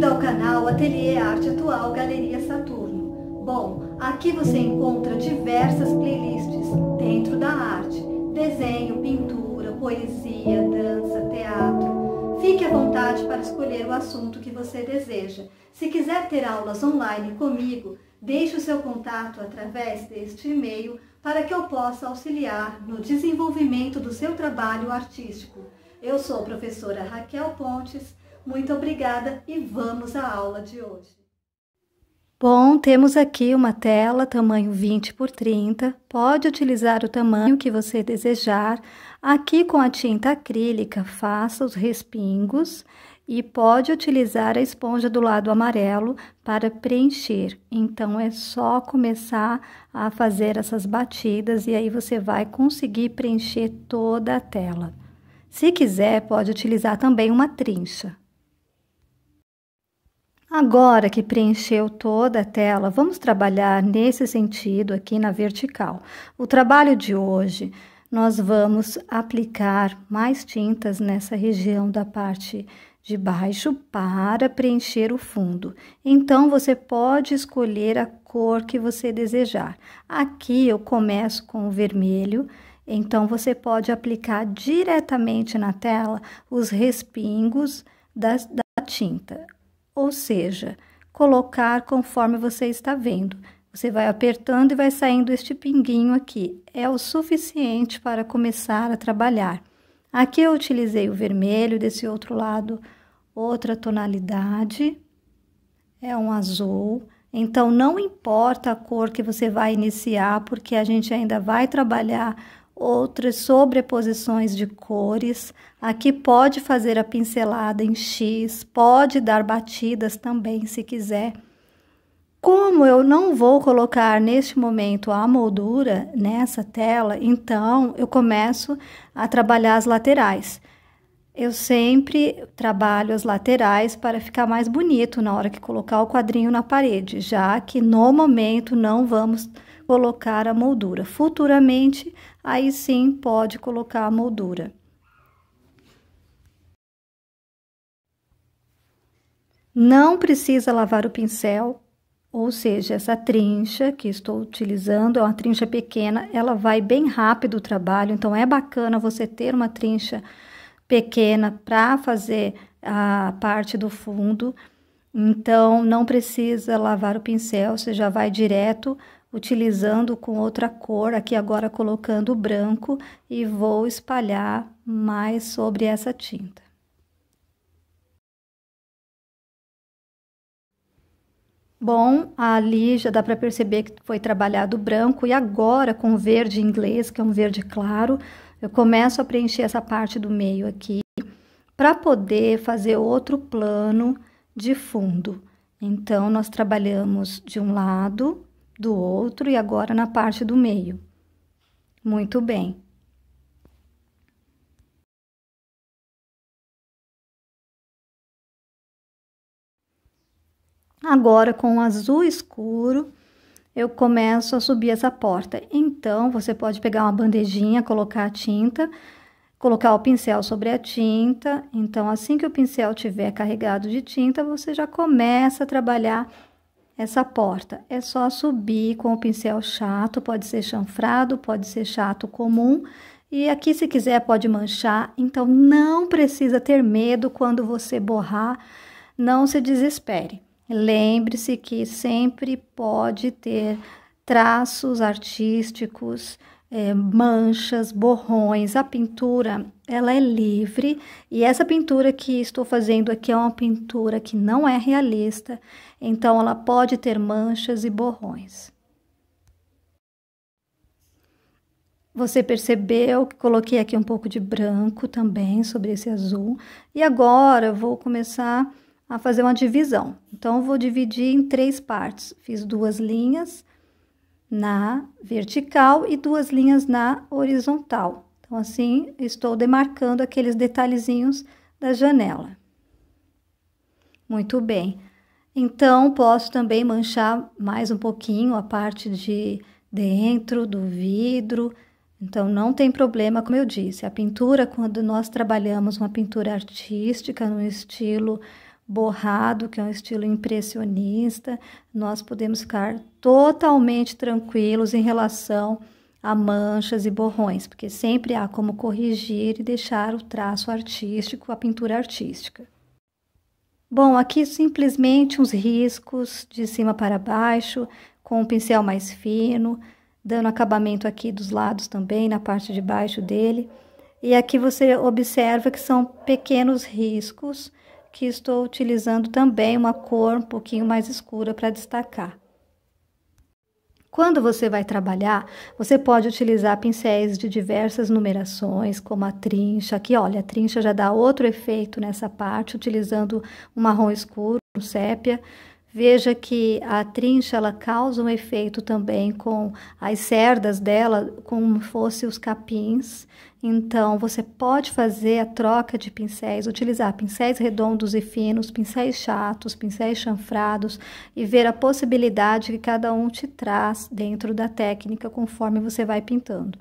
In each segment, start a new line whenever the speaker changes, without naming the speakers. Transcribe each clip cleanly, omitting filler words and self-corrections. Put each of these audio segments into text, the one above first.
Bem-vindo ao canal Ateliê Arte Atual Galeria Saturno. Bom, aqui você encontra diversas playlists dentro da arte. Desenho, pintura, poesia, dança, teatro. Fique à vontade para escolher o assunto que você deseja. Se quiser ter aulas online comigo, deixe o seu contato através deste e-mail para que eu possa auxiliar no desenvolvimento do seu trabalho artístico. Eu sou a professora Raquel Pontes. Muito obrigada e vamos à aula de hoje. Bom, temos aqui uma tela tamanho 20 por 30. Pode utilizar o tamanho que você desejar. Aqui com a tinta acrílica, faça os respingos e pode utilizar a esponja do lado amarelo para preencher. Então, é só começar a fazer essas batidas e aí você vai conseguir preencher toda a tela. Se quiser, pode utilizar também uma trincha. Agora que preencheu toda a tela, vamos trabalhar nesse sentido aqui na vertical. O trabalho de hoje, nós vamos aplicar mais tintas nessa região da parte de baixo para preencher o fundo. Então, você pode escolher a cor que você desejar. Aqui eu começo com o vermelho, então você pode aplicar diretamente na tela os respingos da tinta. Ou seja, colocar conforme você está vendo. Você vai apertando e vai saindo este pinguinho aqui. É o suficiente para começar a trabalhar. Aqui eu utilizei o vermelho, desse outro lado, outra tonalidade. É um azul. Então, não importa a cor que você vai iniciar, porque a gente ainda vai trabalhar outras sobreposições de cores. Aqui pode fazer a pincelada em X, pode dar batidas também, se quiser. Como eu não vou colocar neste momento a moldura nessa tela, então eu começo a trabalhar as laterais. Eu sempre trabalho as laterais para ficar mais bonito na hora que colocar o quadrinho na parede, já que no momento não vamos colocar a moldura. Futuramente, aí sim pode colocar a moldura. Não precisa lavar o pincel, ou seja, essa trincha que estou utilizando é uma trincha pequena, ela vai bem rápido o trabalho, então é bacana você ter uma trincha pequena para fazer a parte do fundo. Então, não precisa lavar o pincel, você já vai direto utilizando com outra cor, aqui agora colocando o branco e vou espalhar mais sobre essa tinta. Bom, ali já dá para perceber que foi trabalhado o branco e agora com o verde inglês, que é um verde claro, eu começo a preencher essa parte do meio aqui para poder fazer outro plano de fundo. Então, nós trabalhamos de um lado, do outro e agora na parte do meio. Muito bem. Agora, com o azul escuro, eu começo a subir essa porta. Então, você pode pegar uma bandejinha, colocar a tinta, colocar o pincel sobre a tinta. Então, assim que o pincel estiver carregado de tinta, você já começa a trabalhar essa porta. É só subir com o pincel chato, pode ser chanfrado, pode ser chato comum. E aqui, se quiser, pode manchar. Então, não precisa ter medo quando você borrar, não se desespere. Lembre-se que sempre pode ter traços artísticos, manchas, borrões. A pintura, ela é livre e essa pintura que estou fazendo aqui é uma pintura que não é realista, então ela pode ter manchas e borrões. Você percebeu que coloquei aqui um pouco de branco também sobre esse azul e agora eu vou começar a fazer uma divisão. Então, eu vou dividir em 3 partes. Fiz 2 linhas na vertical e 2 linhas na horizontal. Então, assim, estou demarcando aqueles detalhezinhos da janela. Muito bem. Então, posso também manchar mais um pouquinho a parte de dentro do vidro. Então, não tem problema, como eu disse. A pintura, quando nós trabalhamos uma pintura artística, no estilo borrado, que é um estilo impressionista, nós podemos ficar totalmente tranquilos em relação a manchas e borrões, porque sempre há como corrigir e deixar o traço artístico, a pintura artística. Bom, aqui simplesmente uns riscos de cima para baixo, com um pincel mais fino, dando acabamento aqui dos lados também, na parte de baixo dele. E aqui você observa que são pequenos riscos, que estou utilizando também uma cor um pouquinho mais escura para destacar. Quando você vai trabalhar, você pode utilizar pincéis de diversas numerações, como a trincha. Aqui, olha, a trincha já dá outro efeito nessa parte, utilizando um marrom escuro, um sépia. Veja que a trincha, ela causa um efeito também com as cerdas dela, como fosse os capins. Então, você pode fazer a troca de pincéis, utilizar pincéis redondos e finos, pincéis chatos, pincéis chanfrados e ver a possibilidade que cada um te traz dentro da técnica conforme você vai pintando.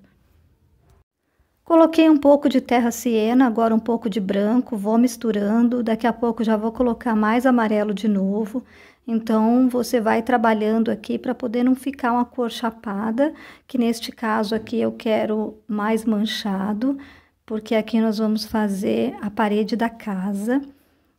Coloquei um pouco de terra siena, agora um pouco de branco, vou misturando, daqui a pouco já vou colocar mais amarelo de novo. Então, você vai trabalhando aqui para poder não ficar uma cor chapada, que neste caso aqui eu quero mais manchado, porque aqui nós vamos fazer a parede da casa.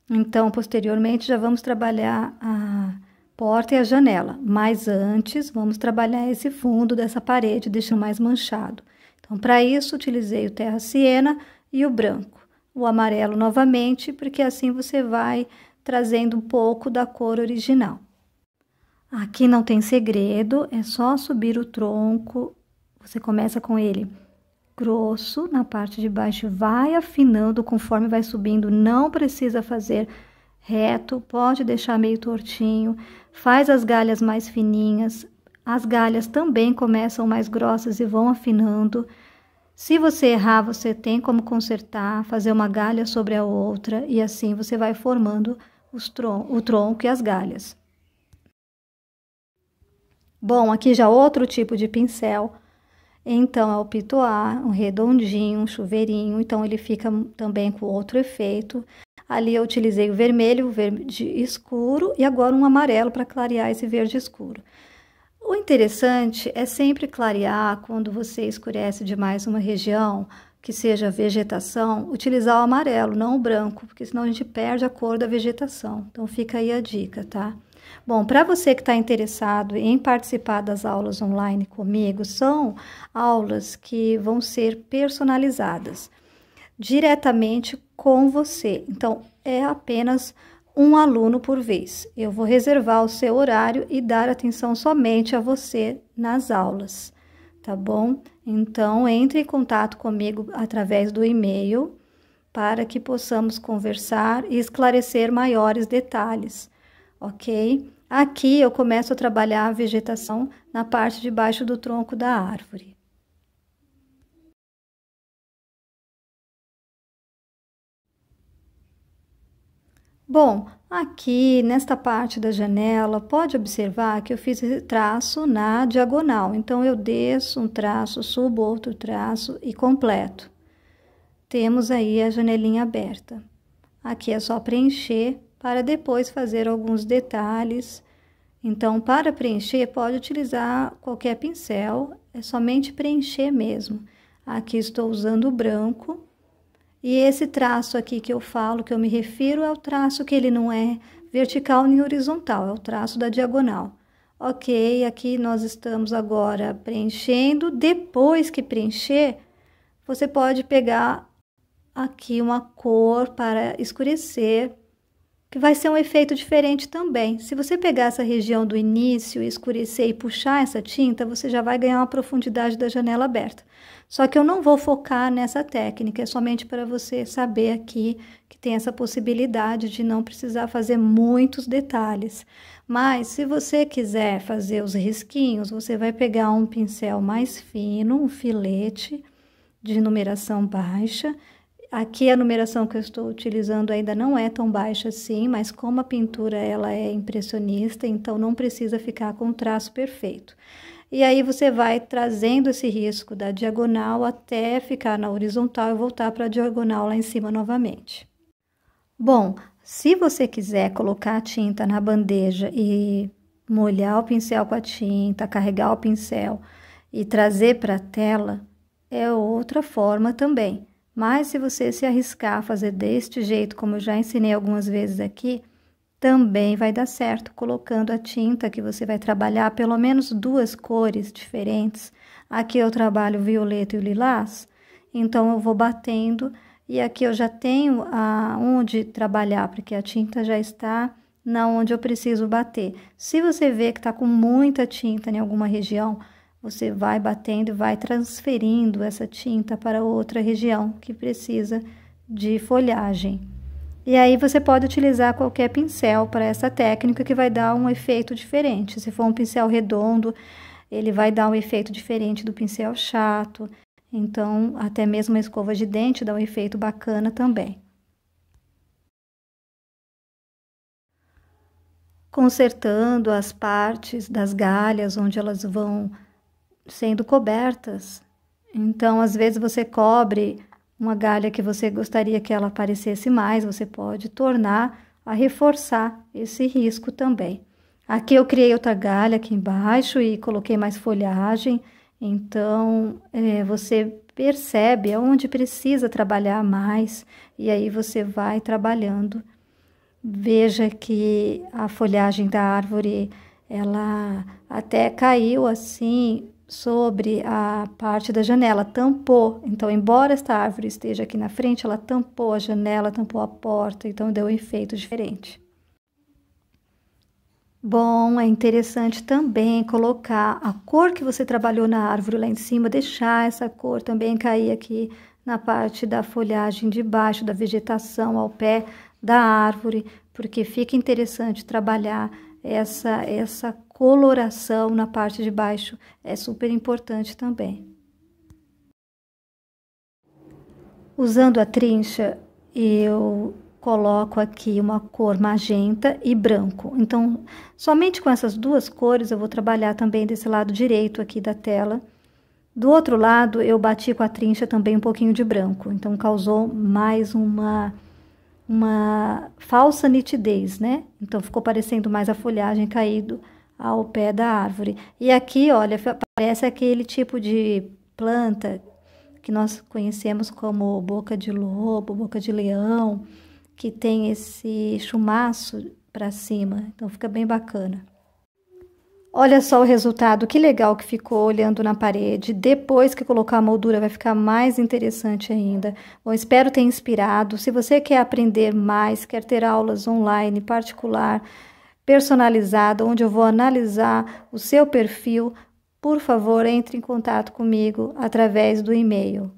Então, posteriormente, já vamos trabalhar a porta e a janela, mas antes vamos trabalhar esse fundo dessa parede, deixando mais manchado. Então, para isso, utilizei o terra siena e o branco. O amarelo novamente, porque assim você vai trazendo um pouco da cor original. Aqui não tem segredo, é só subir o tronco. Você começa com ele grosso, na parte de baixo vai afinando conforme vai subindo, não precisa fazer reto, pode deixar meio tortinho, faz as galhas mais fininhas, as galhas também começam mais grossas e vão afinando. Se você errar, você tem como consertar, fazer uma galha sobre a outra e assim você vai formando o tronco e as galhas. Bom, aqui já outro tipo de pincel. Então, é o pitois, um redondinho, um chuveirinho. Então, ele fica também com outro efeito. Ali eu utilizei o vermelho, o verde escuro e agora um amarelo para clarear esse verde escuro. O interessante é sempre clarear quando você escurece demais uma região, que seja vegetação, utilizar o amarelo, não o branco, porque senão a gente perde a cor da vegetação. Então, fica aí a dica, tá? Bom, para você que está interessado em participar das aulas online comigo, são aulas que vão ser personalizadas diretamente com você. Então, é apenas um aluno por vez. Eu vou reservar o seu horário e dar atenção somente a você nas aulas, tá bom? Então, entre em contato comigo através do e-mail para que possamos conversar e esclarecer maiores detalhes, ok? Aqui eu começo a trabalhar a vegetação na parte de baixo do tronco da árvore. Bom, aqui nesta parte da janela, pode observar que eu fiz esse traço na diagonal. Então, eu desço um traço, subo outro traço e completo. Temos aí a janelinha aberta. Aqui é só preencher para depois fazer alguns detalhes. Então, para preencher, pode utilizar qualquer pincel, é somente preencher mesmo. Aqui estou usando o branco. E esse traço aqui que eu falo, que eu me refiro, é o traço que ele não é vertical nem horizontal, é o traço da diagonal. Ok, aqui nós estamos agora preenchendo. Depois que preencher, você pode pegar aqui uma cor para escurecer, que vai ser um efeito diferente também. Se você pegar essa região do início, escurecer e puxar essa tinta, você já vai ganhar uma profundidade da janela aberta. Só que eu não vou focar nessa técnica, é somente para você saber aqui que tem essa possibilidade de não precisar fazer muitos detalhes. Mas, se você quiser fazer os risquinhos, você vai pegar um pincel mais fino, um filete de numeração baixa. Aqui a numeração que eu estou utilizando ainda não é tão baixa assim, mas como a pintura ela é impressionista, então não precisa ficar com o traço perfeito. E aí você vai trazendo esse risco da diagonal até ficar na horizontal e voltar para a diagonal lá em cima novamente. Bom, Se você quiser colocar a tinta na bandeja e molhar o pincel com a tinta, carregar o pincel e trazer para a tela, é outra forma também. Mas se você se arriscar a fazer deste jeito, como eu já ensinei algumas vezes aqui, também vai dar certo, colocando a tinta que você vai trabalhar pelo menos 2 cores diferentes. Aqui eu trabalho o violeta e o lilás, então eu vou batendo e aqui eu já tenho onde trabalhar, porque a tinta já está na onde eu preciso bater. Se você vê que está com muita tinta em alguma região, você vai batendo e vai transferindo essa tinta para outra região que precisa de folhagem. E aí você pode utilizar qualquer pincel para essa técnica que vai dar um efeito diferente. Se for um pincel redondo, ele vai dar um efeito diferente do pincel chato. Então, até mesmo a escova de dente dá um efeito bacana também. Consertando as partes das galhas onde elas vão sendo cobertas. Então, às vezes você cobre uma galha que você gostaria que ela aparecesse mais, você pode tornar a reforçar esse risco também. Aqui eu criei outra galha aqui embaixo e coloquei mais folhagem, então você percebe aonde precisa trabalhar mais e aí você vai trabalhando. Veja que a folhagem da árvore, ela até caiu assim sobre a parte da janela, tampou. Então, embora esta árvore esteja aqui na frente, ela tampou a janela, tampou a porta, então deu um efeito diferente. Bom, é interessante também colocar a cor que você trabalhou na árvore lá em cima, deixar essa cor também cair aqui na parte da folhagem de baixo, da vegetação ao pé da árvore, porque fica interessante trabalhar essa coloração na parte de baixo, é super importante também. Usando a trincha, eu coloco aqui uma cor magenta e branco. Então, somente com essas 2 cores eu vou trabalhar também desse lado direito aqui da tela. Do outro lado, eu bati com a trincha também um pouquinho de branco. Então, causou mais uma falsa nitidez, né? Então, ficou parecendo mais a folhagem caído ao pé da árvore. E aqui, olha, parece aquele tipo de planta que nós conhecemos como boca de lobo, boca de leão, que tem esse chumaço para cima. Então, fica bem bacana. Olha só o resultado, que legal que ficou olhando na parede. Depois que colocar a moldura vai ficar mais interessante ainda. Bom, espero ter inspirado. Se você quer aprender mais, quer ter aulas online, particular, personalizada, onde eu vou analisar o seu perfil, por favor, entre em contato comigo através do e-mail.